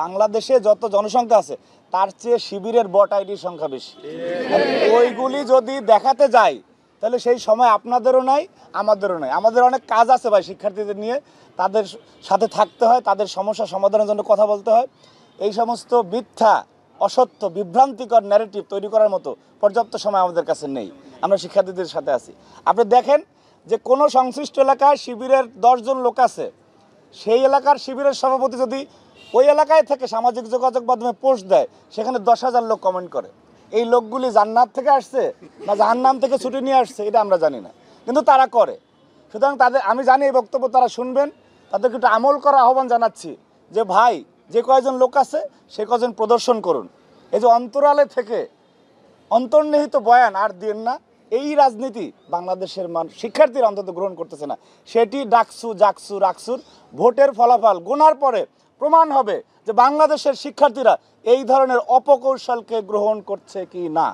বাংলাদেশে যত জনসংখ্যা আছে তার চেয়ে শিবিরের বট আইডির সংখ্যা বেশি। ওইগুলি যদি দেখাতে যাই তাহলে সেই সময় আপনাদেরও নাই, আমাদেরও নাই। আমাদের অনেক কাজ আছে ভাই, শিক্ষার্থীদের নিয়ে তাদের সাথে থাকতে হয়, তাদের সমস্যা সমাধানের জন্য কথা বলতে হয়। এই সমস্ত মিথ্যা, অসত্য, বিভ্রান্তিকর ন্যারেটিভ তৈরি করার মতো পর্যাপ্ত সময় আমাদের কাছে নেই। আমরা শিক্ষার্থীদের সাথে আছি। আপনি দেখেন যে কোনো সংশ্লিষ্ট এলাকায় শিবিরের 10 জন লোক আছে, সেই এলাকার শিবিরের সভাপতি যদি ওই এলাকায় থেকে সামাজিক যোগাযোগ মাধ্যমে পোস্ট দেয়, সেখানে 10,000 লোক কমেন্ট করে। এই লোকগুলি জান্নাত থেকে আসছে না জাহান্নাম থেকে ছুটি নিয়ে আসছে এটা আমরা জানি না, কিন্তু তারা করে। সুতরাং আমি জানি এই বক্তব্য তারা শুনবেন, তাদেরকে একটু আমল করার আহ্বান জানাচ্ছি যে ভাই, যে কয়জন লোক আছে সে কয়জন প্রদর্শন করুন। এই যে অন্তরালে থেকে অন্তর্নিহিত বয়ান আর দিন না, এই রাজনীতি বাংলাদেশের শিক্ষার্থীরা অন্তত গ্রহণ করতেছে না। সেটি ডাকসু, জাকসু, রাকসুর ভোটের ফলাফল গোনার পরে প্রমাণ হবে যে বাংলাদেশের শিক্ষার্থীরা এই ধরনের অপকৌশলকে গ্রহণ করছে কি না।